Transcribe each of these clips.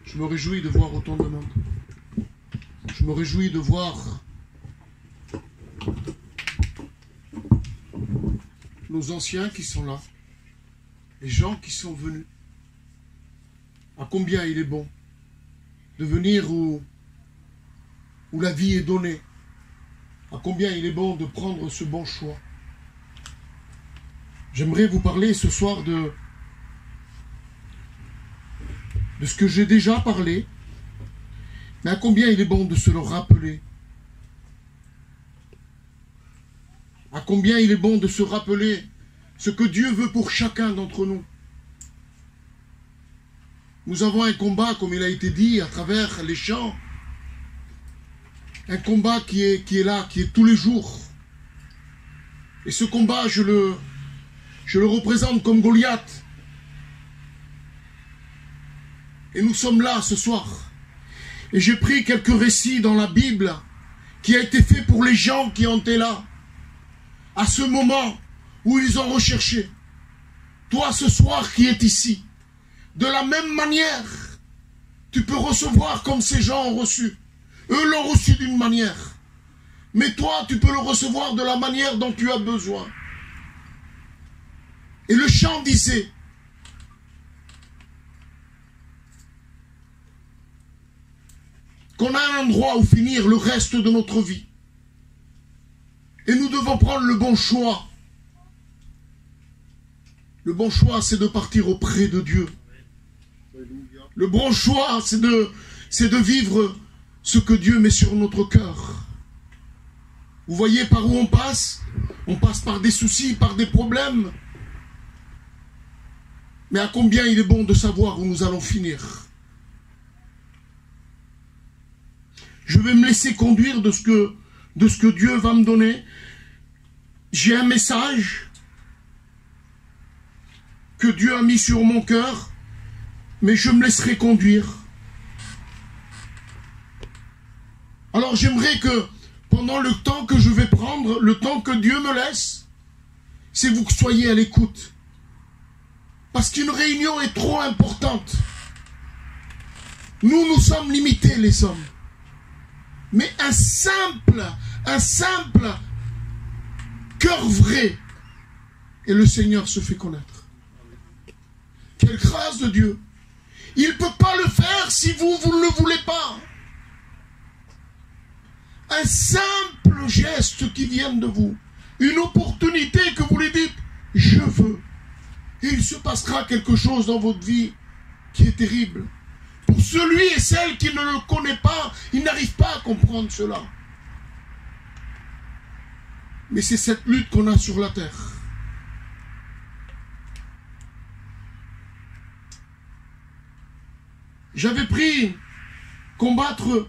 Je me réjouis de voir autant de monde. Je me réjouis de voir nos anciens qui sont là, les gens qui sont venus. À combien il est bon de venir où la vie est donnée. À combien il est bon de prendre ce bon choix. J'aimerais vous parler ce soir de ce que j'ai déjà parlé, mais à combien il est bon de se le rappeler. À combien il est bon de se rappeler ce que Dieu veut pour chacun d'entre nous. Nous avons un combat, comme il a été dit, à travers les chants. Un combat qui est là, qui est tous les jours. Et ce combat, je le représente comme Goliath. Et nous sommes là ce soir. Et j'ai pris quelques récits dans la Bible qui a été fait pour les gens qui ont été là. À ce moment où ils ont recherché. Toi ce soir qui es ici. De la même manière, tu peux recevoir comme ces gens ont reçu. Eux l'ont reçu d'une manière. Mais toi, tu peux le recevoir de la manière dont tu as besoin. Et le chant disait, qu'on a un endroit où finir le reste de notre vie. Et nous devons prendre le bon choix. Le bon choix, c'est de partir auprès de Dieu. Le bon choix, c'est de vivre ce que Dieu met sur notre cœur. Vous voyez par où on passe? On passe par des soucis, par des problèmes. Mais à combien il est bon de savoir où nous allons finir. Je vais me laisser conduire de ce que Dieu va me donner. J'ai un message que Dieu a mis sur mon cœur, mais je me laisserai conduire. Alors j'aimerais que pendant le temps que je vais prendre, le temps que Dieu me laisse, c'est vous que soyez à l'écoute. Parce qu'une réunion est trop importante. Nous sommes limités les hommes. Mais un simple cœur vrai, et le Seigneur se fait connaître. Quelle grâce de Dieu. Il ne peut pas le faire si vous ne le voulez pas. Un simple geste qui vient de vous, une opportunité que vous lui dites, je veux. Et il se passera quelque chose dans votre vie qui est terrible. Pour celui et celle qui ne le connaît pas, il n'arrive pas à comprendre cela. Mais c'est cette lutte qu'on a sur la terre. J'avais pris combattre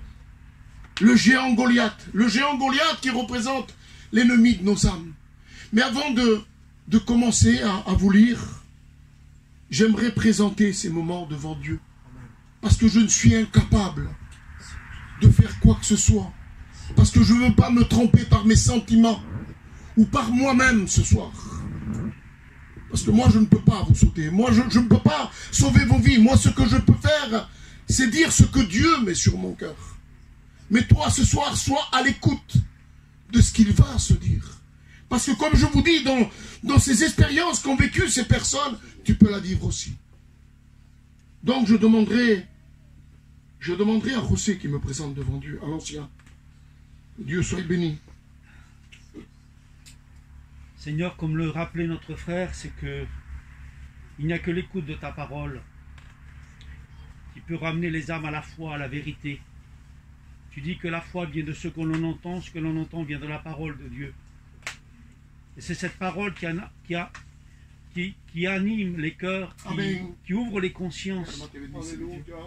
le géant Goliath. Le géant Goliath qui représente l'ennemi de nos âmes. Mais avant de commencer à vous lire, j'aimerais présenter ces moments devant Dieu. Parce que je ne suis incapable de faire quoi que ce soit. Parce que je ne veux pas me tromper par mes sentiments ou par moi-même ce soir. Parce que moi, je ne peux pas vous sauter. Moi, je ne peux pas sauver vos vies. Moi, ce que je peux faire, c'est dire ce que Dieu met sur mon cœur. Mais toi, ce soir, sois à l'écoute de ce qu'il va se dire. Parce que comme je vous dis, dans ces expériences qu'ont vécues ces personnes, tu peux la vivre aussi. Donc je demanderai à José qui me présente devant Dieu, à l'ancien. Dieu soit béni. Seigneur, comme le rappelait notre frère, c'est que il n'y a que l'écoute de ta parole qui peut ramener les âmes à la foi, à la vérité. Tu dis que la foi vient de ce que l'on entend, ce que l'on entend vient de la parole de Dieu. Et c'est cette parole qui anime les cœurs, qui ouvre les consciences,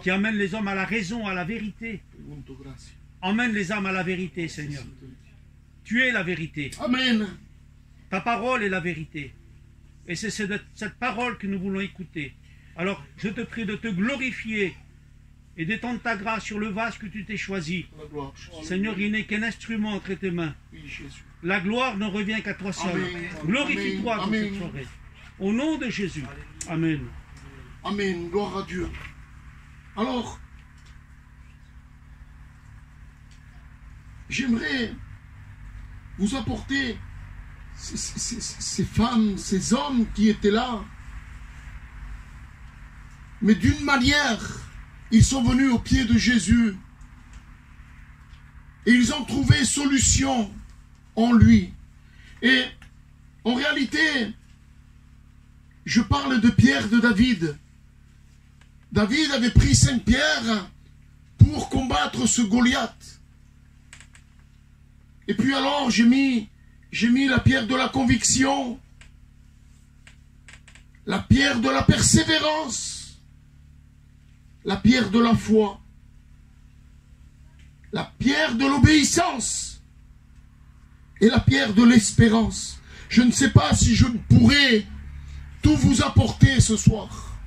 qui amène les hommes à la raison, à la vérité. Emmène les âmes à la vérité, Seigneur. Tu es la vérité. Amen. Ta parole est la vérité. Et c'est cette parole que nous voulons écouter. Alors, je te prie de te glorifier et d'étendre ta grâce sur le vase que tu t'es choisi. Seigneur, il n'est qu'un instrument entre tes mains. La gloire ne revient qu'à toi seul. Glorifie-toi dans cette soirée. Au nom de Jésus. Amen. Amen. Gloire à Dieu. Alors, j'aimerais vous apporter ces femmes, ces hommes qui étaient là. Mais d'une manière, ils sont venus au pied de Jésus. Et ils ont trouvé solution en lui. Et en réalité, je parle de Pierre de David. David avait pris 5 pierres pour combattre ce Goliath. Et puis alors, j'ai mis la pierre de la conviction, la pierre de la persévérance, la pierre de la foi, la pierre de l'obéissance et la pierre de l'espérance. Je ne sais pas si je pourrais tout vous apporter ce soir,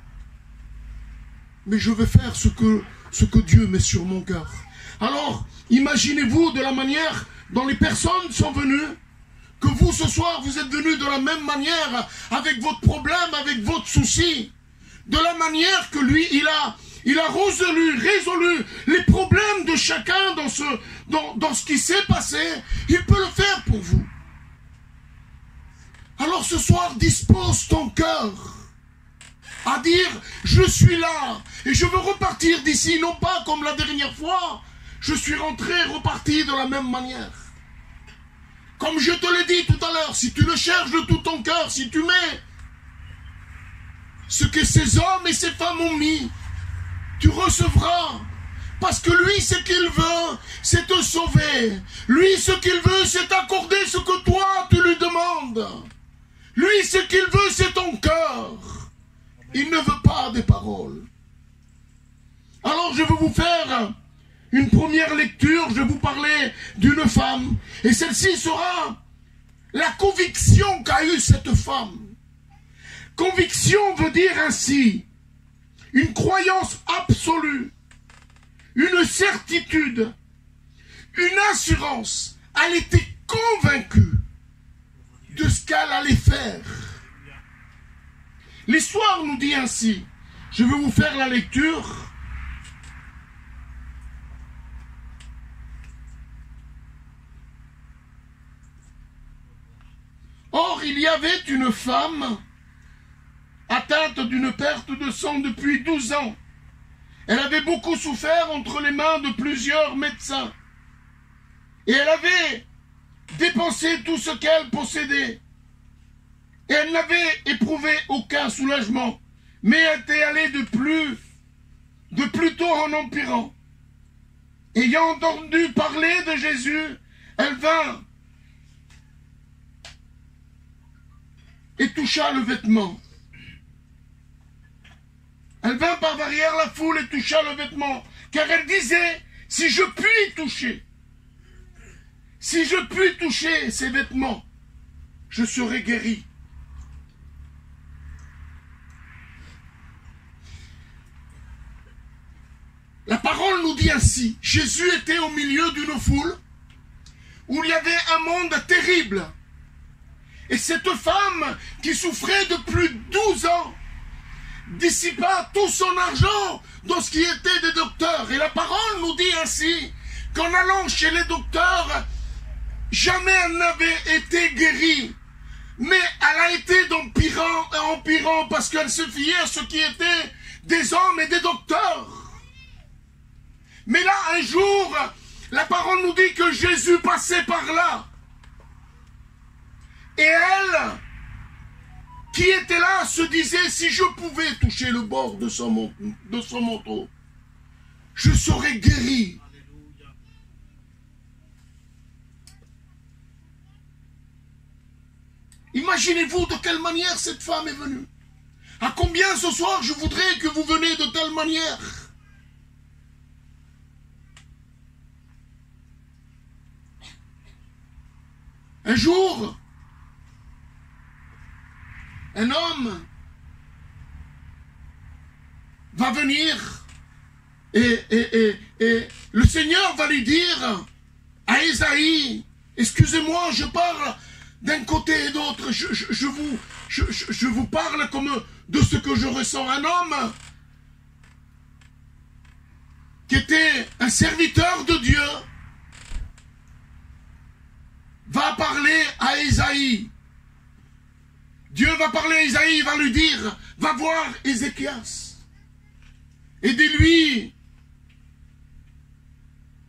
mais je vais faire ce que Dieu met sur mon cœur. Alors, imaginez-vous de la manière dont les personnes sont venues, que vous ce soir vous êtes venus de la même manière, avec votre problème, avec votre souci, de la manière que lui, il a résolu les problèmes de chacun dans ce qui s'est passé. Il peut le faire pour vous. Alors ce soir, dispose ton cœur à dire, je suis là et je veux repartir d'ici, non pas comme la dernière fois, je suis rentré, reparti de la même manière. Comme je te l'ai dit tout à l'heure, si tu le cherches de tout ton cœur, si tu mets ce que ces hommes et ces femmes ont mis, tu recevras. Parce que lui, ce qu'il veut, c'est te sauver. Lui, ce qu'il veut, c'est t'accorder ce que toi, tu lui demandes. Lui, ce qu'il veut, c'est ton cœur. Il ne veut pas des paroles. Alors, je vais vous faire une première lecture. Je vais vous parler d'une femme. Et celle-ci sera la conviction qu'a eue cette femme. Conviction veut dire ainsi une croyance absolue, une certitude, une assurance. Elle était convaincue de ce qu'elle allait faire. L'histoire nous dit ainsi. Je vais vous faire la lecture. Or, il y avait une femme atteinte d'une perte de sang depuis 12 ans. Elle avait beaucoup souffert entre les mains de plusieurs médecins. Et elle avait dépensé tout ce qu'elle possédait. Et elle n'avait éprouvé aucun soulagement, mais elle était allée de plus tôt en empirant. Ayant entendu parler de Jésus, elle vint et toucha le vêtement. Elle vint par derrière la foule et toucha le vêtement, car elle disait, si je puis toucher ces vêtements, je serai guéri. La parole nous dit ainsi, Jésus était au milieu d'une foule où il y avait un monde terrible. Et cette femme qui souffrait depuis 12 ans dissipa tout son argent dans ce qui était des docteurs. Et la parole nous dit ainsi qu'en allant chez les docteurs, jamais elle n'avait été guérie. Mais elle a été d'empirant en empirant parce qu'elle se fiait à ce qui était des hommes et des docteurs. Mais là, un jour, la parole nous dit que Jésus passait par là. Et elle, qui était là, se disait, si je pouvais toucher le bord de son manteau, je serais guéri. Imaginez-vous de quelle manière cette femme est venue. À combien ce soir je voudrais que vous veniez de telle manière. Un jour, un homme va venir et le Seigneur va lui dire à Ésaïe, excusez-moi, je parle d'un côté et d'autre, je vous parle comme de ce que je ressens. Un homme qui était un serviteur de Dieu, à Ésaïe. Dieu va parler à Ésaïe, il va lui dire, va voir Ézéchias. Et dis-lui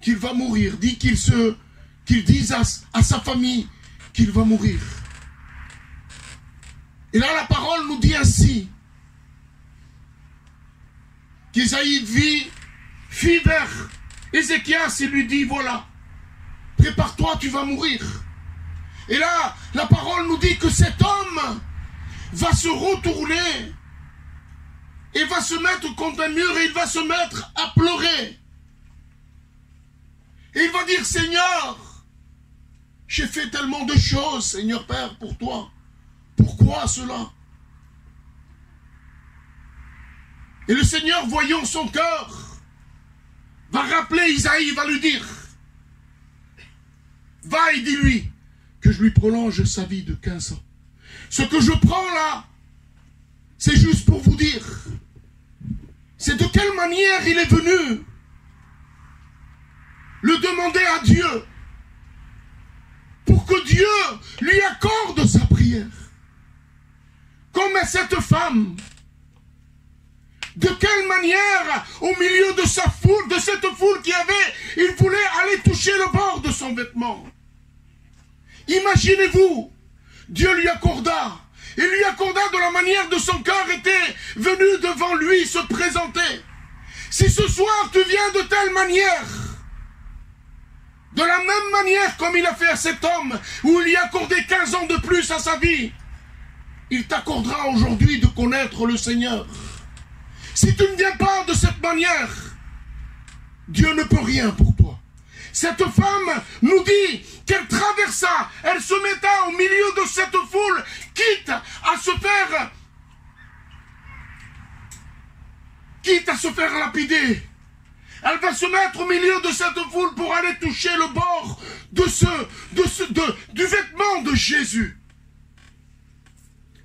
qu'il va mourir. Dis qu'il dise à sa famille qu'il va mourir. Et là, la parole nous dit ainsi, qu'Ésaïe fit vers Ézéchias et lui dit, voilà, prépare-toi, tu vas mourir. Et là, la parole nous dit que cet homme va se retourner et va se mettre contre un mur et il va se mettre à pleurer. Et il va dire, Seigneur, j'ai fait tellement de choses, Seigneur Père, pour toi. Pourquoi cela? Et le Seigneur, voyant son cœur, va rappeler Isaïe, va lui dire, va et dis-lui que je lui prolonge sa vie de 15 ans. Ce que je prends là, c'est juste pour vous dire, c'est de quelle manière il est venu le demander à Dieu pour que Dieu lui accorde sa prière. Comme à cette femme, de quelle manière, au milieu de cette foule qui avait, il voulait aller toucher le bord de son vêtement. Imaginez-vous, Dieu lui accorda, et lui accorda de la manière dont son cœur était venu devant lui se présenter. Si ce soir tu viens de telle manière, de la même manière comme il a fait à cet homme, où il lui a accordé 15 ans de plus à sa vie, il t'accordera aujourd'hui de connaître le Seigneur. Si tu ne viens pas de cette manière, Dieu ne peut rien pour toi. Cette femme nous dit qu'elle traversa, elle se metta au milieu de cette foule, quitte à se faire lapider. Elle va se mettre au milieu de cette foule pour aller toucher le bord du vêtement de Jésus.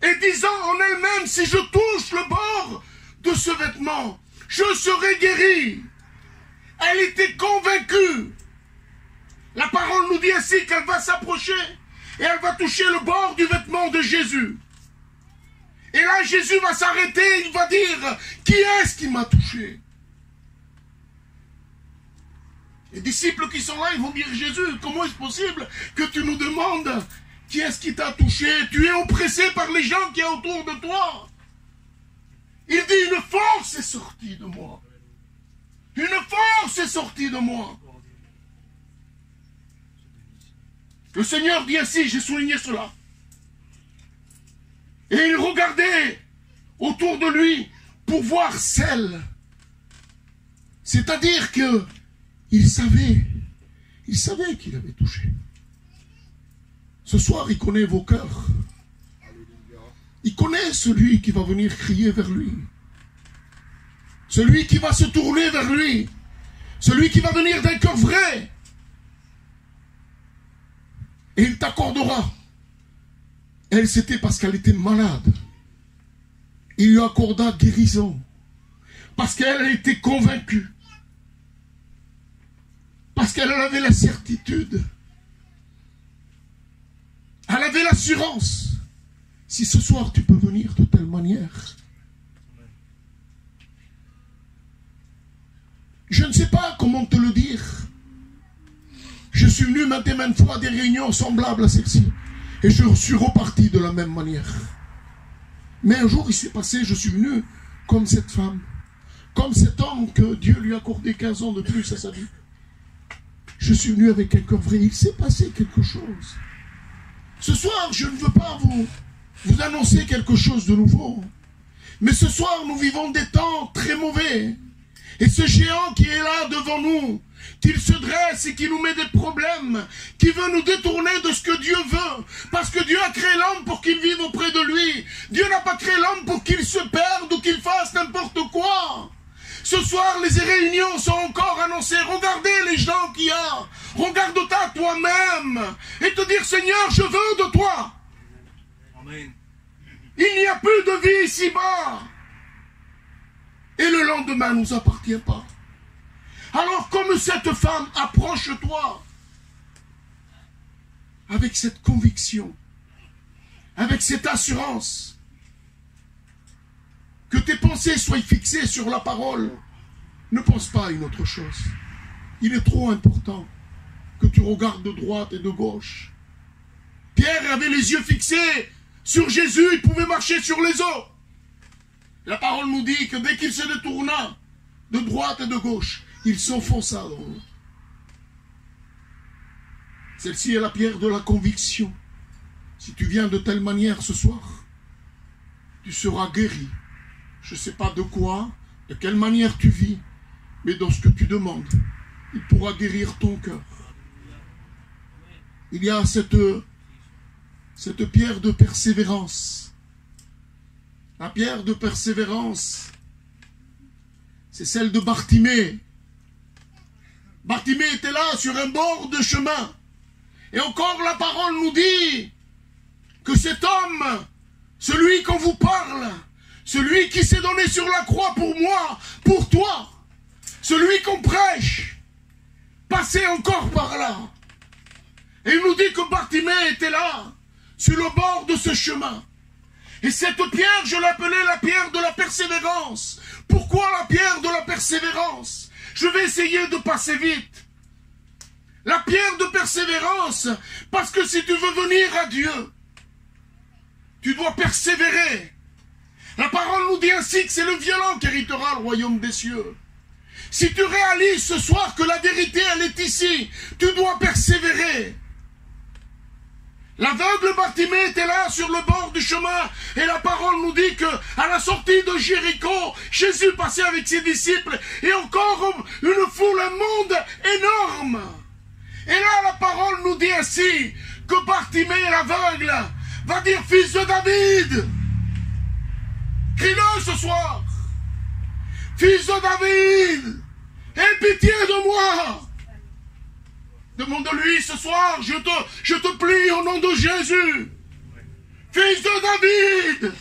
Et disant en elle-même, si je touche le bord de ce vêtement, je serai guéri. Elle était convaincue. La parole nous dit ainsi qu'elle va s'approcher et elle va toucher le bord du vêtement de Jésus. Et là, Jésus va s'arrêter, il va dire, qui est-ce qui m'a touché? Les disciples qui sont là, ils vont dire, Jésus, comment est-ce possible que tu nous demandes qui est-ce qui t'a touché? Tu es oppressé par les gens qui sont autour de toi. Il dit, une force est sortie de moi. Une force est sortie de moi. Le Seigneur dit ainsi, j'ai souligné cela. Et il regardait autour de lui pour voir celle. C'est-à-dire que il savait qu'il avait touché. Ce soir, il connaît vos cœurs. Il connaît celui qui va venir crier vers lui. Celui qui va se tourner vers lui. Celui qui va venir d'un cœur vrai. Et il t'accordera. Elle, c'était parce qu'elle était malade. Il lui accorda guérison. Parce qu'elle était convaincue. Parce qu'elle avait la certitude. Elle avait l'assurance. Si ce soir tu peux venir de telle manière. Je ne sais pas comment te le dire. Je suis venu maintes et maintes fois à des réunions semblables à celle-ci. Et je suis reparti de la même manière. Mais un jour il s'est passé, je suis venu comme cette femme. Comme cet homme que Dieu lui a accordé 15 ans de plus à sa vie. Je suis venu avec un cœur vrai. Il s'est passé quelque chose. Ce soir, je ne veux pas vous annoncer quelque chose de nouveau. Mais ce soir, nous vivons des temps très mauvais. Et ce géant qui est là devant nous, qu'il se dresse et qui nous met des problèmes, qui veut nous détourner de ce que Dieu veut. Parce que Dieu a créé l'homme pour qu'il vive auprès de lui. Dieu n'a pas créé l'homme pour qu'il se perde ou qu'il fasse n'importe quoi. Ce soir, les réunions sont encore annoncées. Regardez les gens qu'il y a. Regarde-toi toi-même. Et te dire, Seigneur, je veux de toi. Amen. Il n'y a plus de vie ici-bas. Et le lendemain ne nous appartient pas. Alors, comme cette femme, approche-toi. avec cette conviction, avec cette assurance, que tes pensées soient fixées sur la parole. Ne pense pas à une autre chose. Il est trop important que tu regardes de droite et de gauche. Pierre avait les yeux fixés sur Jésus, il pouvait marcher sur les eaux. La parole nous dit que dès qu'il se détourna de droite et de gauche, il s'enfonça dans l'eau. Celle-ci est la pierre de la conviction. Si tu viens de telle manière ce soir, tu seras guéri. Je ne sais pas de quoi, de quelle manière tu vis, mais dans ce que tu demandes, il pourra guérir ton cœur. Il y a cette pierre de persévérance. La pierre de persévérance, c'est celle de Bartimée. Bartimée était là sur un bord de chemin. Et encore la parole nous dit que cet homme, celui qu'on vous parle, celui qui s'est donné sur la croix pour moi, pour toi, celui qu'on prêche, passait encore par là. Et il nous dit que Bartimée était là, sur le bord de ce chemin. Et cette pierre, je l'appelais la pierre de la persévérance. Pourquoi la pierre de la persévérance? Je vais essayer de passer vite. La pierre de persévérance, parce que si tu veux venir à Dieu, tu dois persévérer. La parole nous dit ainsi que c'est le violent qui héritera le royaume des cieux. Si tu réalises ce soir que la vérité, elle est ici, tu dois persévérer. L'aveugle Bartimée était là sur le bord du chemin et la parole nous dit que à la sortie de Jéricho, Jésus passait avec ses disciples et encore une foule, un monde énorme. Et là la parole nous dit ainsi que Bartimée, l'aveugle, va dire: fils de David, crie-le ce soir, fils de David, aie pitié de moi. Demande-lui ce soir, je te prie au nom de Jésus, fils de David.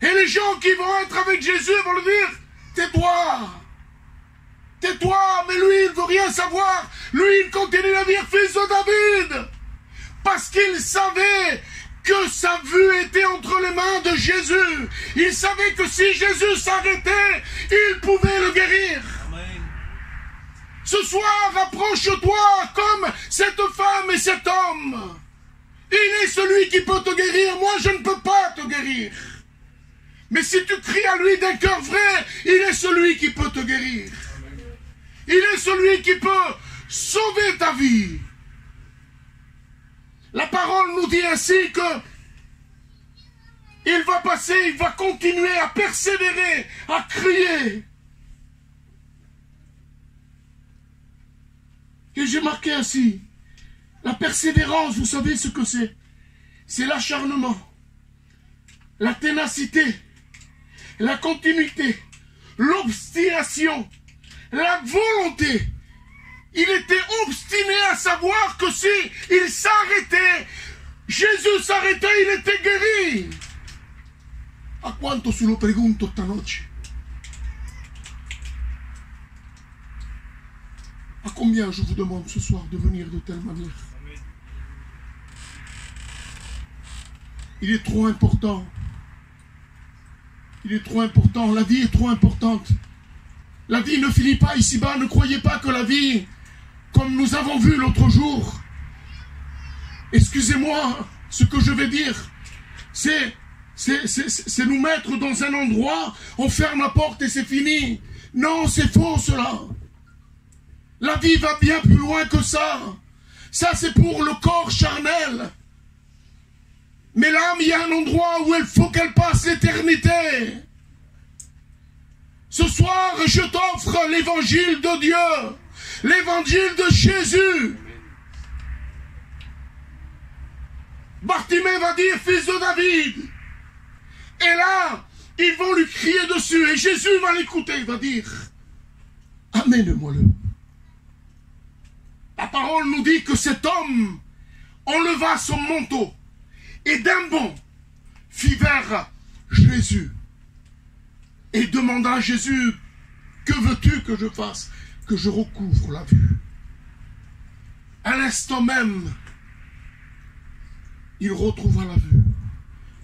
Et les gens qui vont être avec Jésus vont lui dire: tais-toi, tais-toi. Mais lui, il ne veut rien savoir. Lui, il continue à dire: fils de David, parce qu'il savait que sa vue était entre les mains de Jésus. Il savait que si Jésus s'arrêtait, il pouvait le guérir. Ce soir, approche-toi comme cette femme et cet homme. Il est celui qui peut te guérir. Moi, je ne peux pas te guérir. Mais si tu cries à lui d'un cœur vrai, il est celui qui peut te guérir. Il est celui qui peut sauver ta vie. La parole nous dit ainsi que il va passer, il va continuer à persévérer, à crier. Et j'ai marqué ainsi, la persévérance, vous savez ce que c'est? C'est l'acharnement, la ténacité, la continuité, l'obstination, la volonté. Il était obstiné à savoir que si il s'arrêtait, Jésus s'arrêtait, il était guéri. A quanto se lo pregunto stanotte? À combien je vous demande ce soir de venir de telle manière? Il est trop important. Il est trop important. La vie est trop importante. La vie ne finit pas ici-bas. Ne croyez pas que la vie, comme nous avons vu l'autre jour, excusez-moi, ce que je vais dire, c'est nous mettre dans un endroit, on ferme la porte et c'est fini. Non, c'est faux cela. La vie va bien plus loin que ça. Ça, c'est pour le corps charnel. Mais l'âme, il y a un endroit où il faut qu'elle passe l'éternité. Ce soir, je t'offre l'évangile de Dieu, l'évangile de Jésus. Bartimée va dire: fils de David. Et là, ils vont lui crier dessus. Et Jésus va l'écouter. Il va dire: amène-moi-le. La parole nous dit que cet homme enleva son manteau et d'un bond fit vers Jésus et demanda à Jésus: que veux-tu que je fasse? Que je recouvre la vue. À l'instant même, il retrouva la vue.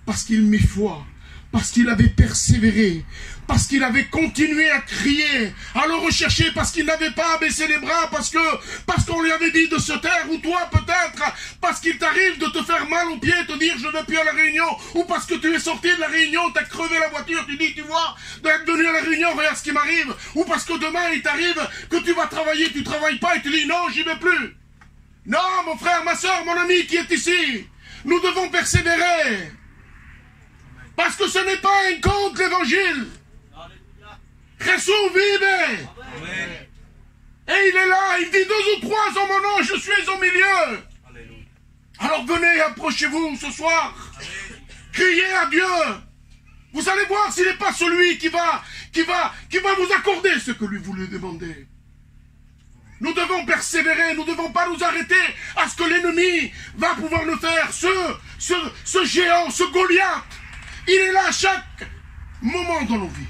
Parce qu'il mit foi, parce qu'il avait persévéré, parce qu'il avait continué à crier, à le rechercher, parce qu'il n'avait pas abaissé les bras, parce qu'on lui avait dit de se taire, ou toi peut-être, parce qu'il t'arrive de te faire mal aux pieds, te dire je ne vais plus à la réunion, ou parce que tu es sorti de la réunion, tu as crevé la voiture, tu dis tu vois, d'être venu à la réunion, regarde ce qui m'arrive, ou parce que demain il t'arrive que tu vas travailler, tu travailles pas et tu dis non, j'y vais plus. Non, mon frère, ma soeur, mon ami qui est ici, nous devons persévérer. Parce que ce n'est pas un conte, l'évangile. Jésus vive. Et il est là, il dit 2 ou 3 en mon nom, je suis au milieu. Alors venez, approchez-vous ce soir. Criez à Dieu. Vous allez voir s'il n'est pas celui qui va vous accorder ce que lui vous lui demandez. Nous devons persévérer, nous ne devons pas nous arrêter à ce que l'ennemi va pouvoir nous faire. Ce géant, ce Goliath, il est là à chaque moment dans nos vies.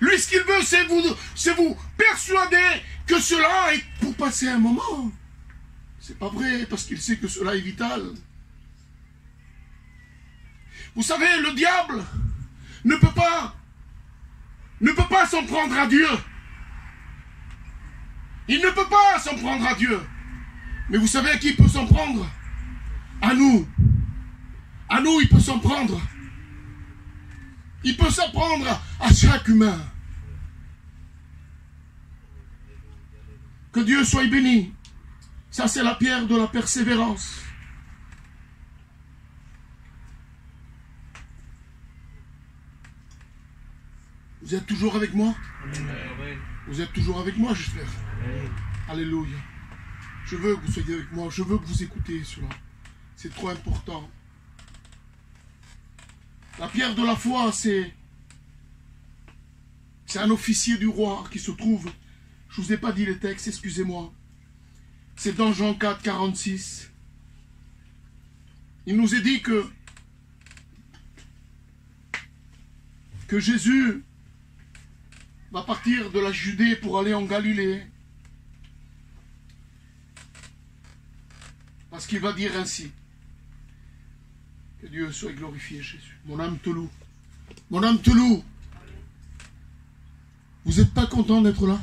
Lui, ce qu'il veut, c'est vous persuader que cela est pour passer un moment. C'est pas vrai, parce qu'il sait que cela est vital. Vous savez, le diable ne peut pas s'en prendre à Dieu. Il ne peut pas s'en prendre à Dieu. Mais vous savez à qui il peut s'en prendre? À nous. À nous, il peut s'en prendre. Il peut s'en prendre à chaque humain. Que Dieu soit béni. Ça, c'est la pierre de la persévérance. Vous êtes toujours avec moi? Vous êtes toujours avec moi, j'espère. Alléluia. Je veux que vous soyez avec moi. Je veux que vous écoutez cela. C'est trop important. La pierre de la foi, c'est un officier du roi qui se trouve. Je ne vous ai pas dit les textes, excusez-moi. C'est dans Jean 4, 46. Il nous est dit que Jésus va partir de la Judée pour aller en Galilée. Parce qu'il va dire ainsi. Que Dieu soit glorifié, Jésus. Mon âme te loue. Mon âme te loue. Vous n'êtes pas content d'être là?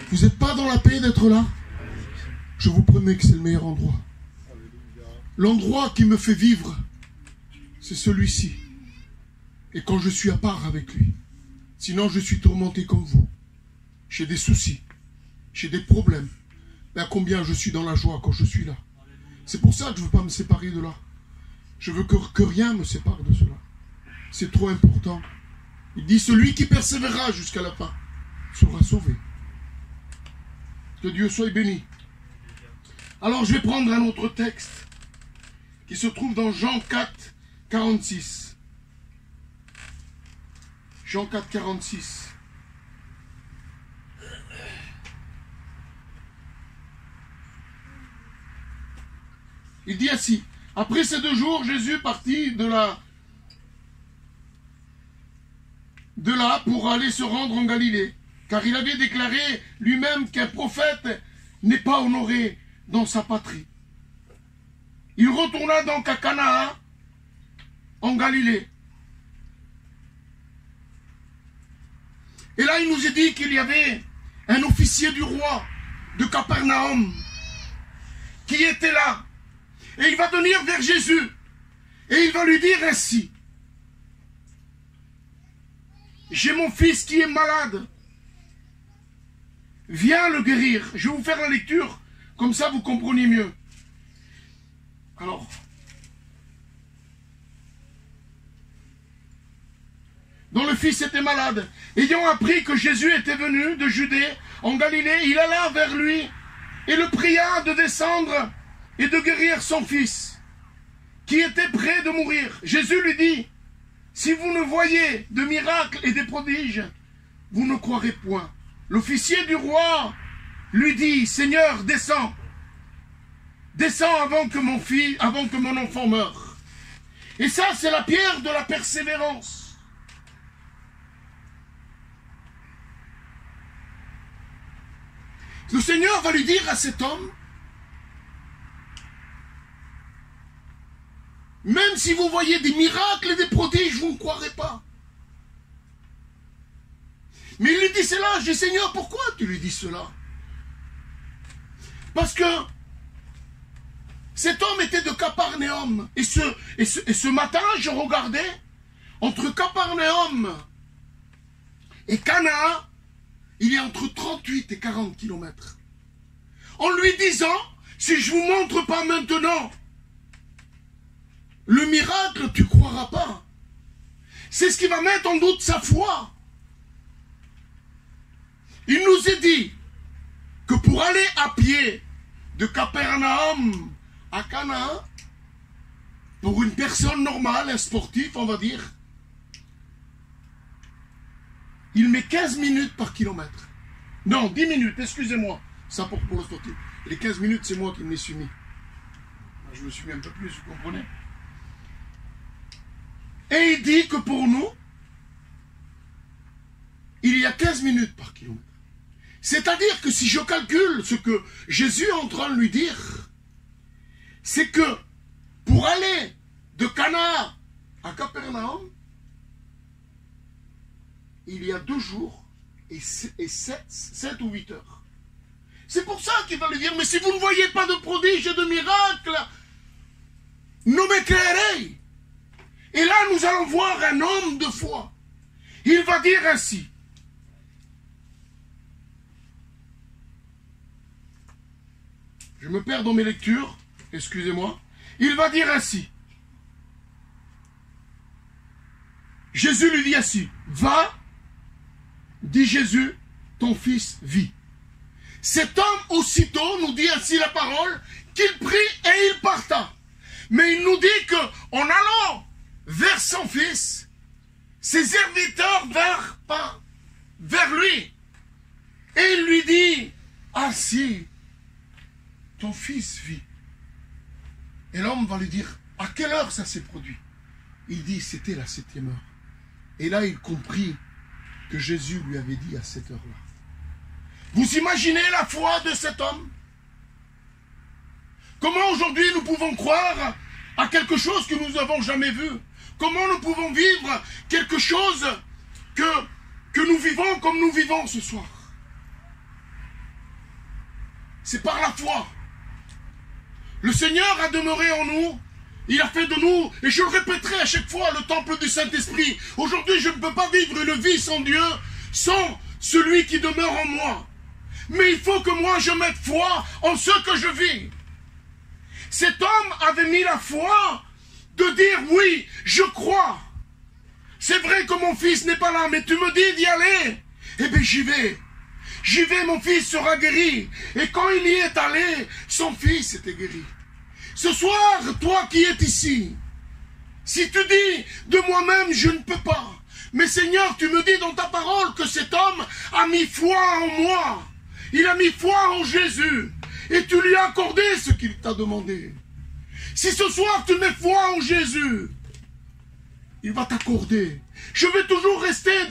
Vous n'êtes pas dans la paix d'être là? Je vous promets que c'est le meilleur endroit. L'endroit qui me fait vivre, c'est celui-ci. Et quand je suis à part avec lui. Sinon, je suis tourmenté comme vous. J'ai des soucis. J'ai des problèmes. Mais à combien je suis dans la joie quand je suis là. C'est pour ça que je ne veux pas me séparer de là. Je veux que rien me sépare de cela. C'est trop important. Il dit, celui qui persévérera jusqu'à la fin sera sauvé. Que Dieu soit béni. Alors, je vais prendre un autre texte qui se trouve dans Jean 4, 46. Jean 4, 46. Il dit ainsi. Après ces 2 jours, Jésus partit de là pour aller se rendre en Galilée, car il avait déclaré lui-même qu'un prophète n'est pas honoré dans sa patrie. Il retourna donc à Canaan, en Galilée. Et là, il nous est dit qu'il y avait un officier du roi de Capernaum qui était là. Et il va venir vers Jésus. Et il va lui dire ainsi. J'ai mon fils qui est malade. Viens le guérir. Je vais vous faire la lecture. Comme ça, vous comprenez mieux. Alors. Dont le fils était malade. Ayant appris que Jésus était venu de Judée en Galilée, il alla vers lui et le pria de descendre et de guérir son fils, qui était près de mourir. Jésus lui dit, si vous ne voyez de miracles et des prodiges, vous ne croirez point. L'officier du roi lui dit, Seigneur, descends. Descends avant que mon enfant meure. Et ça, c'est la pierre de la persévérance. Le Seigneur va lui dire à cet homme, si vous voyez des miracles et des prodiges, vous ne croirez pas. Mais il lui dit cela. Je dis, Seigneur, pourquoi tu lui dis cela? Parce que cet homme était de Capernaum. Et ce matin, je regardais, entre Capernaum et Cana, il y a entre 38 et 40 kilomètres. En lui disant, si je ne vous montre pas maintenant le miracle, tu ne croiras pas. C'est ce qui va mettre en doute sa foi. Il nous est dit que pour aller à pied de Capernaum à Cana, pour une personne normale, un sportif, on va dire, il met 15 minutes par kilomètre. Non, 10 minutes, excusez-moi. Ça pour le sportif. Les 15 minutes, c'est moi qui me les suis mis. Je me suis mis un peu plus, vous comprenez? Et il dit que pour nous, il y a 15 minutes par kilomètre. C'est-à-dire que si je calcule ce que Jésus est en train de lui dire, c'est que pour aller de Cana à Capernaum, il y a 2 jours et 7 ou 8 heures. C'est pour ça qu'il va lui dire, mais si vous ne voyez pas de prodiges et de miracles, ne m'éclairez. Et là, nous allons voir un homme de foi. Il va dire ainsi. Je me perds dans mes lectures, excusez-moi. Il va dire ainsi. Jésus lui dit ainsi. Va, dit Jésus, ton fils vit. Cet homme aussitôt, nous dit ainsi la parole, qu'il prit et il parta. Mais il nous dit qu'en allant vers son fils, ses serviteurs vinrent vers lui. Et il lui dit, ah si, ton fils vit. Et l'homme va lui dire, à quelle heure ça s'est produit? Il dit, c'était la 7e heure. Et là, il comprit que Jésus lui avait dit à cette heure-là. Vous imaginez la foi de cet homme? Comment aujourd'hui nous pouvons croire à quelque chose que nous n'avons jamais vu? Comment nous pouvons vivre quelque chose que nous vivons comme nous vivons ce soir? C'est par la foi. Le Seigneur a demeuré en nous. Il a fait de nous, et je le répéterai à chaque fois, le temple du Saint-Esprit. Aujourd'hui, je ne peux pas vivre une vie sans Dieu, sans celui qui demeure en moi. Mais il faut que moi, je mette foi en ce que je vis. Cet homme avait mis la foi de dire, oui, je crois. C'est vrai que mon fils n'est pas là, mais tu me dis d'y aller. Eh bien, j'y vais. J'y vais, mon fils sera guéri. Et quand il y est allé, son fils était guéri. Ce soir, toi qui es ici, si tu dis de moi-même, je ne peux pas, mais Seigneur, tu me dis dans ta parole que cet homme a mis foi en moi. Il a mis foi en Jésus. Et tu lui as accordé ce qu'il t'a demandé. Si ce soir tu mets foi en Jésus, il va t'accorder. Je vais toujours rester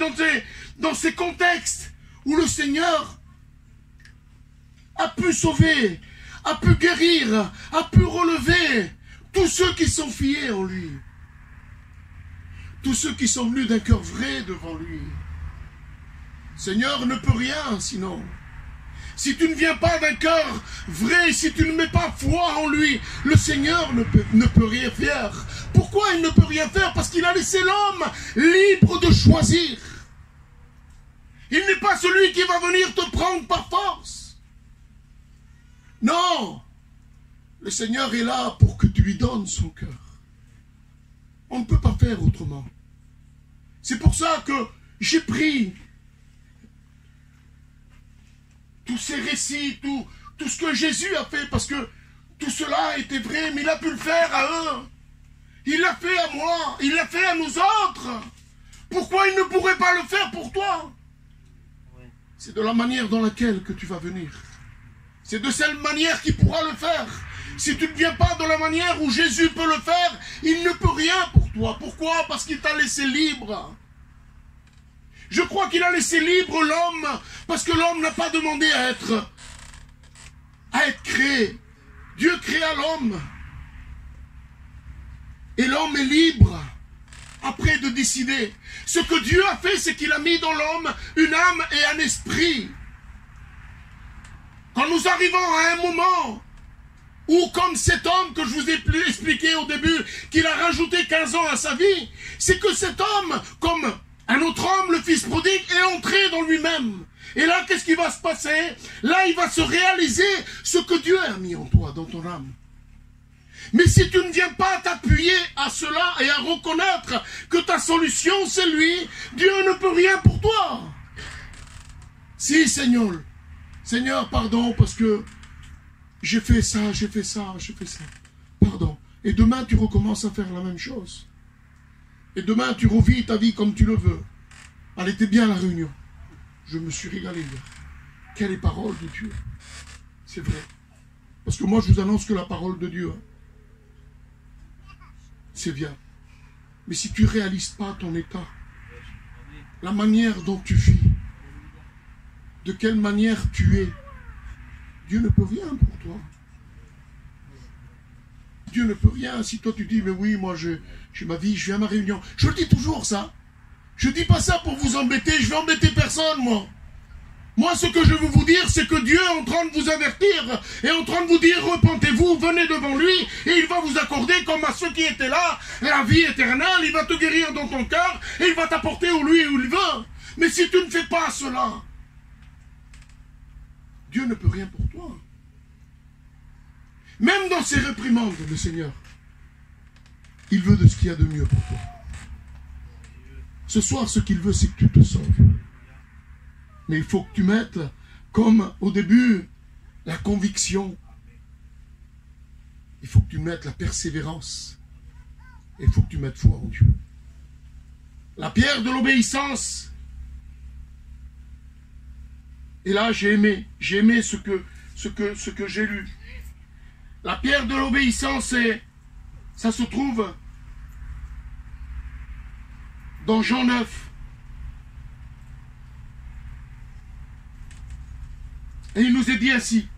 dans ces contextes où le Seigneur a pu sauver, a pu guérir, a pu relever tous ceux qui sont fiés en lui. Tous ceux qui sont venus d'un cœur vrai devant lui. Seigneur ne peut rien sinon. Si tu ne viens pas d'un cœur vrai, si tu ne mets pas foi en lui, le Seigneur ne peut rien faire. Pourquoi il ne peut rien faire? Parce qu'il a laissé l'homme libre de choisir. Il n'est pas celui qui va venir te prendre par force. Non, le Seigneur est là pour que tu lui donnes son cœur. On ne peut pas faire autrement. C'est pour ça que j'ai pris tous ces récits, tout ce que Jésus a fait, parce que tout cela était vrai, mais il a pu le faire à eux. Il l'a fait à moi, il l'a fait à nous autres. Pourquoi il ne pourrait pas le faire pour toi? C'est de la manière dans laquelle que tu vas venir. C'est de cette manière qu'il pourra le faire. Si tu ne viens pas de la manière où Jésus peut le faire, il ne peut rien pour toi. Pourquoi? Parce qu'il t'a laissé libre. Je crois qu'il a laissé libre l'homme, parce que l'homme n'a pas demandé à être créé. Dieu créa l'homme. Et l'homme est libre, après, de décider. Ce que Dieu a fait, c'est qu'il a mis dans l'homme une âme et un esprit. Quand nous arrivons à un moment où, comme cet homme que je vous ai expliqué au début, qu'il a rajouté 15 ans à sa vie, c'est que cet homme, comme un autre homme, le fils prodigue, est entré dans lui-même. Et là, qu'est-ce qui va se passer? Là, il va se réaliser ce que Dieu a mis en toi, dans ton âme. Mais si tu ne viens pas t'appuyer à cela et à reconnaître que ta solution, c'est lui, Dieu ne peut rien pour toi. Si, Seigneur, Seigneur, pardon, parce que j'ai fait ça, j'ai fait ça, j'ai fait ça. Pardon. Et demain, tu recommences à faire la même chose. Et demain, tu revis ta vie comme tu le veux. Elle était bien la réunion. Je me suis régalé hier. Quelle est parole de Dieu? C'est vrai. Parce que moi, je vous annonce que la parole de Dieu, c'est bien. Mais si tu ne réalises pas ton état, la manière dont tu vis, de quelle manière tu es, Dieu ne peut rien pour toi. Dieu ne peut rien. Si toi tu dis, mais oui, moi j'ai ma vie, je viens à ma réunion. Je le dis toujours ça. Je ne dis pas ça pour vous embêter, je vais embêter personne, moi. Moi, ce que je veux vous dire, c'est que Dieu est en train de vous avertir, et en train de vous dire, repentez-vous, venez devant lui, et il va vous accorder, comme à ceux qui étaient là, la vie éternelle, il va te guérir dans ton cœur, et il va t'apporter où lui, où il veut. Mais si tu ne fais pas cela, Dieu ne peut rien pour toi. Même dans ses réprimandes, le Seigneur, il veut de ce qu'il y a de mieux pour toi. Ce soir, ce qu'il veut, c'est que tu te sauves. Mais il faut que tu mettes, comme au début, la conviction. Il faut que tu mettes la persévérance. Et il faut que tu mettes foi en Dieu. La pierre de l'obéissance. Et là, j'ai aimé ce que j'ai lu. La pierre de l'obéissance, ça se trouve dans Jean 9. Et il nous est dit ainsi.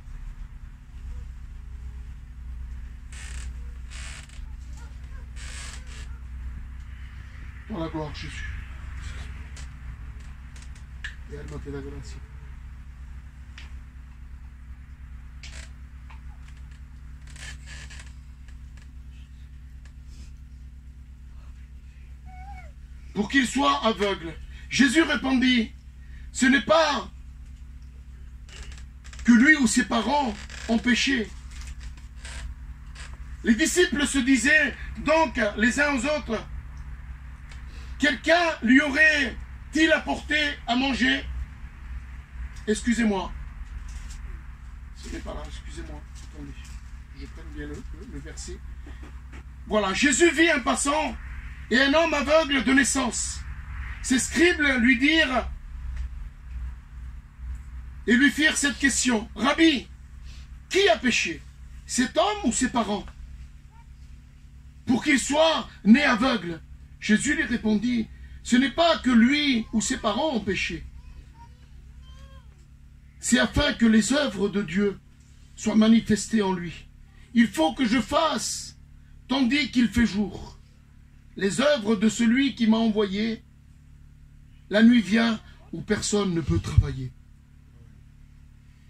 Dans la gloire de Jésus. Et elle m'a fait la grâce. Pour qu'il soit aveugle. Jésus répondit, ce n'est pas que lui ou ses parents ont péché. Les disciples se disaient donc les uns aux autres, quelqu'un lui aurait-il apporté à manger? Excusez-moi. Ce n'est pas là, excusez-moi. Attendez, je prenne bien le verset. Voilà, Jésus vit un passant et un homme aveugle de naissance. Ses scribes lui dirent et lui firent cette question. Rabbi, qui a péché? Cet homme ou ses parents? Pour qu'il soit né aveugle. Jésus lui répondit, ce n'est pas que lui ou ses parents ont péché. C'est afin que les œuvres de Dieu soient manifestées en lui. Il faut que je fasse, tandis qu'il fait jour, les œuvres de celui qui m'a envoyé. La nuit vient où personne ne peut travailler.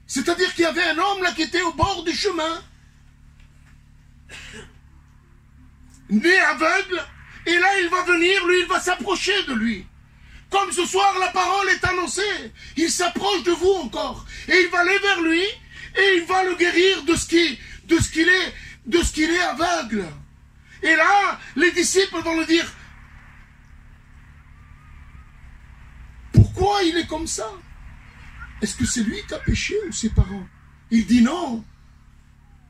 C'est-à-dire qu'il y avait un homme là qui était au bord du chemin, né aveugle, et là il va venir, lui, il va s'approcher de lui. Comme ce soir la parole est annoncée, il s'approche de vous encore, et il va aller vers lui, et il va le guérir de ce qu'il est aveugle. Et là, les disciples vont le dire, pourquoi il est comme ça? Est-ce que c'est lui qui a péché ou ses parents? Il dit non.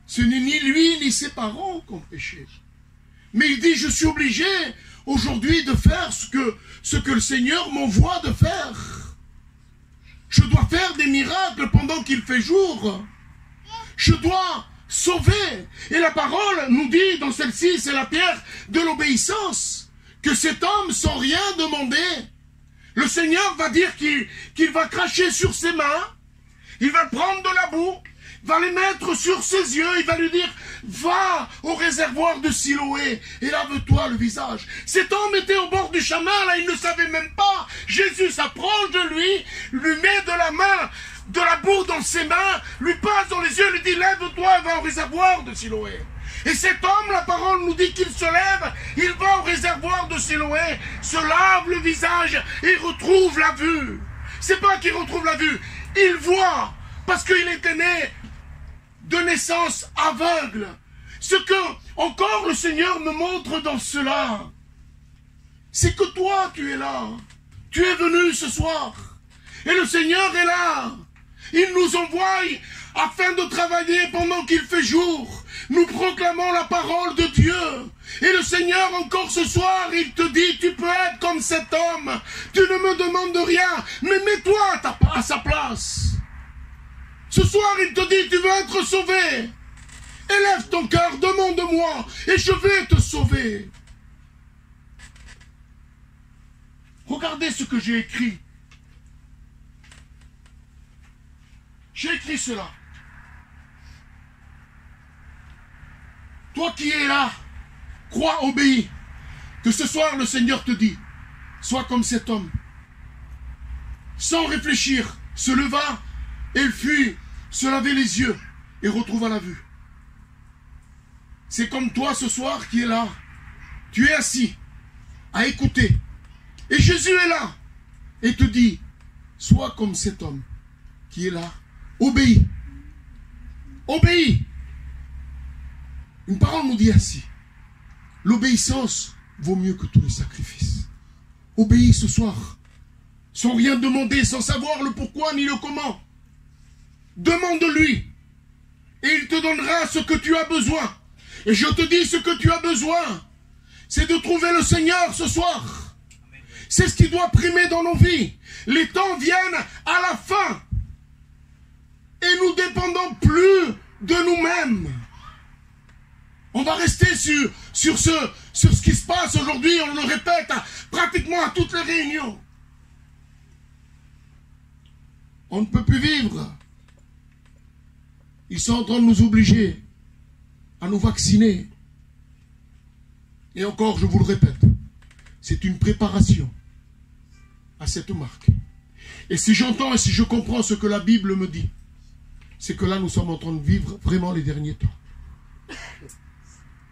Ce n'est ni lui ni ses parents qui ont péché. Mais il dit, je suis obligé aujourd'hui de faire ce que le Seigneur m'envoie de faire. Je dois faire des miracles pendant qu'il fait jour. Je dois sauver. Et la parole nous dit dans celle-ci, c'est la pierre de l'obéissance, que cet homme sans rien demander, le Seigneur va dire qu'il va cracher sur ses mains, il va prendre de la boue, va les mettre sur ses yeux, il va lui dire, va au réservoir de Siloé et lave-toi le visage. Cet homme était au bord du chemin, là, il ne savait même pas. Jésus s'approche de lui met de la main, de la boue dans ses mains, lui passe dans les yeux, lui dit, lève-toi et va au réservoir de Siloé. Et cet homme, la parole nous dit qu'il se lève, il va au réservoir de Siloé, se lave le visage et retrouve la vue. C'est pas qu'il retrouve la vue, il voit, parce qu'il était né de naissance aveugle. Ce que encore le Seigneur me montre dans cela, c'est que toi tu es là, tu es venu ce soir, et le Seigneur est là. Il nous envoie afin de travailler pendant qu'il fait jour. Nous proclamons la parole de Dieu. Et le Seigneur, encore ce soir, il te dit, tu peux être comme cet homme. Tu ne me demandes rien, mais mets-toi à sa place. Ce soir, il te dit, tu veux être sauvé. Élève ton cœur, demande-moi, et je vais te sauver. Regardez ce que j'ai écrit. J'ai écrit cela. Toi qui es là, crois, obéis. Que ce soir, le Seigneur te dit, sois comme cet homme. Sans réfléchir, se leva et il fut se laver les yeux et retrouva la vue. C'est comme toi ce soir qui est là. Tu es assis à écouter. Et Jésus est là et te dit, sois comme cet homme qui est là. Obéis. Obéis. Une parole nous dit ainsi. L'obéissance vaut mieux que tous les sacrifices. Obéis ce soir. Sans rien demander, sans savoir le pourquoi ni le comment. Demande-lui. Et il te donnera ce que tu as besoin. Et je te dis, ce que tu as besoin, c'est de trouver le Seigneur ce soir. C'est ce qui doit primer dans nos vies. Les temps viennent à la fin. Et nous dépendons plus de nous-mêmes. On va rester sur ce qui se passe aujourd'hui, on le répète pratiquement à toutes les réunions. On ne peut plus vivre. Ils sont en train de nous obliger à nous vacciner. Et encore, je vous le répète, c'est une préparation à cette marque. Et si j'entends et si je comprends ce que la Bible me dit, c'est que là, nous sommes en train de vivre vraiment les derniers temps.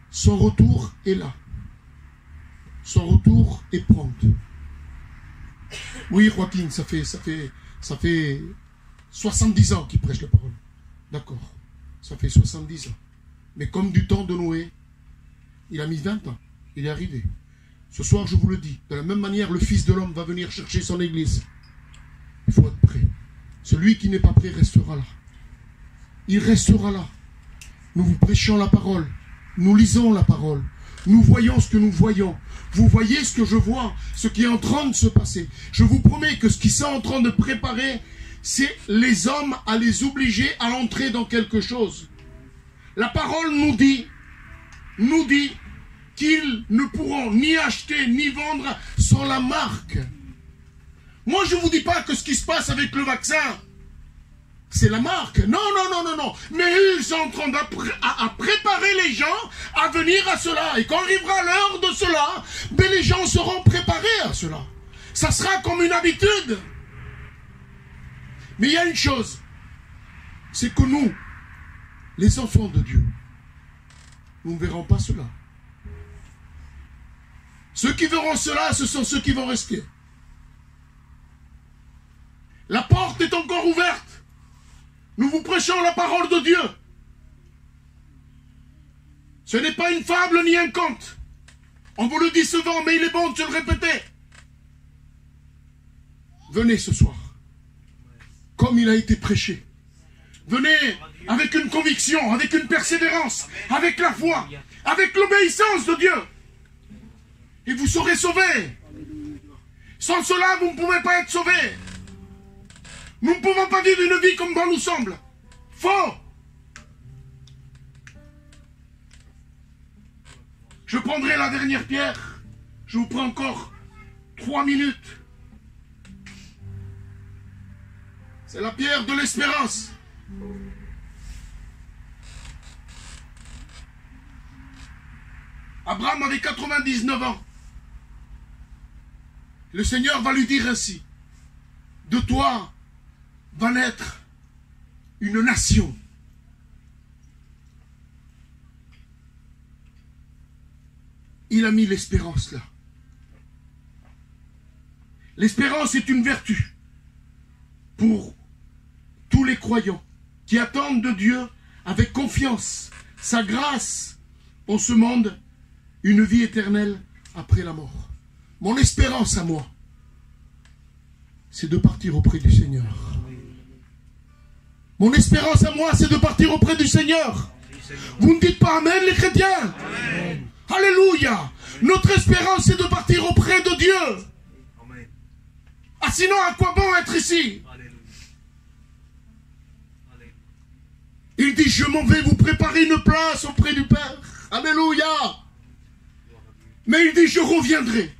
Son retour est là. Son retour est prompt. Oui, Joaquin, ça fait 70 ans qu'il prêche la parole. D'accord, ça fait 70 ans. Mais comme du temps de Noé, il a mis 20 ans. Il est arrivé. Ce soir, je vous le dis, de la même manière, le Fils de l'homme va venir chercher son église. Il faut être prêt. Celui qui n'est pas prêt restera là. Il restera là. Nous vous prêchons la parole. Nous lisons la parole. Nous voyons ce que nous voyons. Vous voyez ce que je vois, ce qui est en train de se passer. Je vous promets que ce qui sont en train de préparer, c'est les hommes à les obliger à entrer dans quelque chose. La parole nous dit qu'ils ne pourront ni acheter ni vendre sans la marque. Moi, je ne vous dis pas que ce qui se passe avec le vaccin, c'est la marque. Non. Mais ils sont en train à préparer les gens à venir à cela. Et quand arrivera l'heure de cela, ben les gens seront préparés à cela. Ça sera comme une habitude. Mais il y a une chose. C'est que nous, les enfants de Dieu, nous ne verrons pas cela. Ceux qui verront cela, ce sont ceux qui vont rester. La porte est encore ouverte. Nous vous prêchons la parole de Dieu. Ce n'est pas une fable ni un conte. On vous le dit souvent, mais il est bon de se le répéter. Venez ce soir, comme il a été prêché. Venez avec une conviction, avec une persévérance, avec la foi, avec l'obéissance de Dieu. Et vous serez sauvés. Sans cela, vous ne pouvez pas être sauvés. Nous ne pouvons pas vivre une vie comme bon nous semble. Faux. Je prendrai la dernière pierre. Je vous prends encore 3 minutes. C'est la pierre de l'espérance. Abraham avait 99 ans. Le Seigneur va lui dire ainsi, de toi va naître une nation. Il a mis l'espérance là. L'espérance est une vertu pour tous les croyants qui attendent de Dieu avec confiance sa grâce en ce monde, une vie éternelle après la mort. Mon espérance à moi, c'est de partir auprès du Seigneur. Mon espérance à moi, c'est de partir auprès du Seigneur. Vous ne dites pas Amen, les chrétiens? Amen. Alléluia. Notre espérance, c'est de partir auprès de Dieu. Ah, sinon, à quoi bon être ici? Il dit, je m'en vais vous préparer une place auprès du Père. Alléluia. Mais il dit, je reviendrai.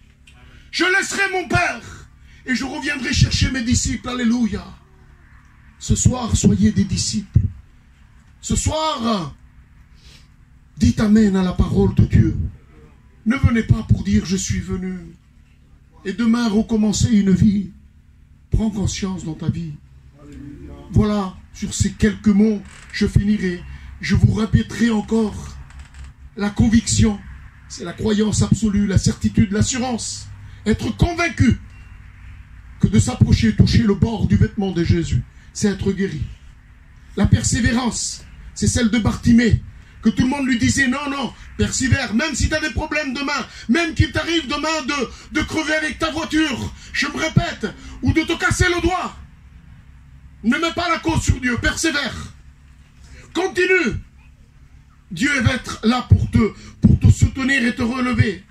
Je laisserai mon Père. Et je reviendrai chercher mes disciples. Alléluia. Ce soir, soyez des disciples. Ce soir, dites Amen à la parole de Dieu. Ne venez pas pour dire, je suis venu. Et demain, recommencer une vie. Prends conscience dans ta vie. Voilà, sur ces quelques mots, je finirai. Je vous répéterai encore. La conviction, c'est la croyance absolue, la certitude, l'assurance. Être convaincu que de s'approcher, toucher le bord du vêtement de Jésus, c'est être guéri. La persévérance, c'est celle de Bartimée, que tout le monde lui disait, non, non, persévère, même si tu as des problèmes demain, même qu'il t'arrive demain de crever avec ta voiture, je me répète, ou de te casser le doigt. Ne mets pas la cause sur Dieu, persévère. Continue. Dieu va être là pour te soutenir et te relever.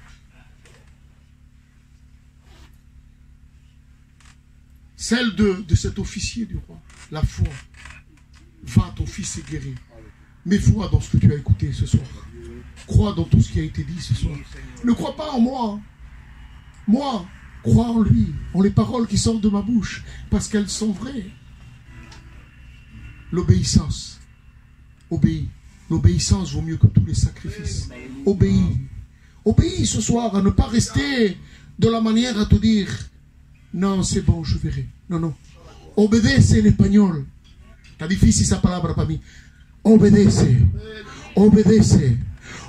Celle de cet officier du roi, la foi. Va, ton fils est guéri. Mets foi dans ce que tu as écouté ce soir. Crois dans tout ce qui a été dit ce soir. Ne crois pas en moi. Moi, crois en lui, en les paroles qui sortent de ma bouche, parce qu'elles sont vraies. L'obéissance. Obéis. L'obéissance vaut mieux que tous les sacrifices. Obéis. Obéis ce soir à ne pas rester de la manière à te dire non, c'est bon, je verrai. Non, non. Obedece en espagnol. Está difícil esa palabra para mí. Obedece. Obedece.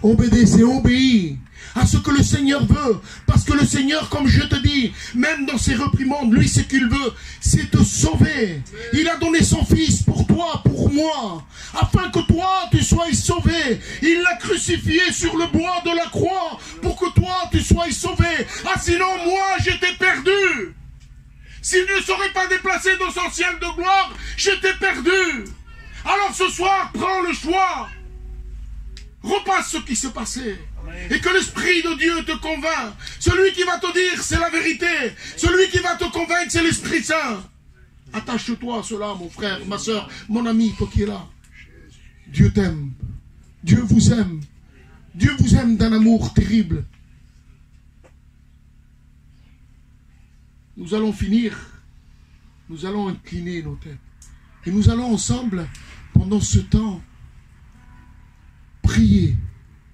Obedece. Obéis à ce que le Seigneur veut. Parce que le Seigneur, comme je te dis, même dans ses réprimandes, lui, ce qu'il veut, c'est te sauver. Il a donné son Fils pour toi, pour moi, afin que toi, tu sois sauvé. Il l'a crucifié sur le bois de la croix pour que toi, tu sois sauvé. Ah, sinon, moi, j'étais perdu. S'il ne serait pas déplacé dans son ciel de gloire, j'étais perdu. Alors ce soir, prends le choix. Repasse ce qui s'est passé. Et que l'Esprit de Dieu te convainc. Celui qui va te dire c'est la vérité. Celui qui va te convaincre c'est l'Esprit Saint. Attache-toi à cela, mon frère, ma soeur, mon ami, toi qui es là. Dieu t'aime. Dieu vous aime. Dieu vous aime d'un amour terrible. Nous allons finir. Nous allons incliner nos têtes. Et nous allons ensemble, pendant ce temps, prier,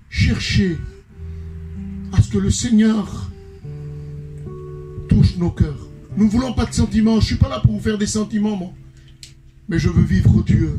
chercher à ce que le Seigneur touche nos cœurs. Nous ne voulons pas de sentiments. Je ne suis pas là pour vous faire des sentiments, moi. Mais je veux vivre Dieu.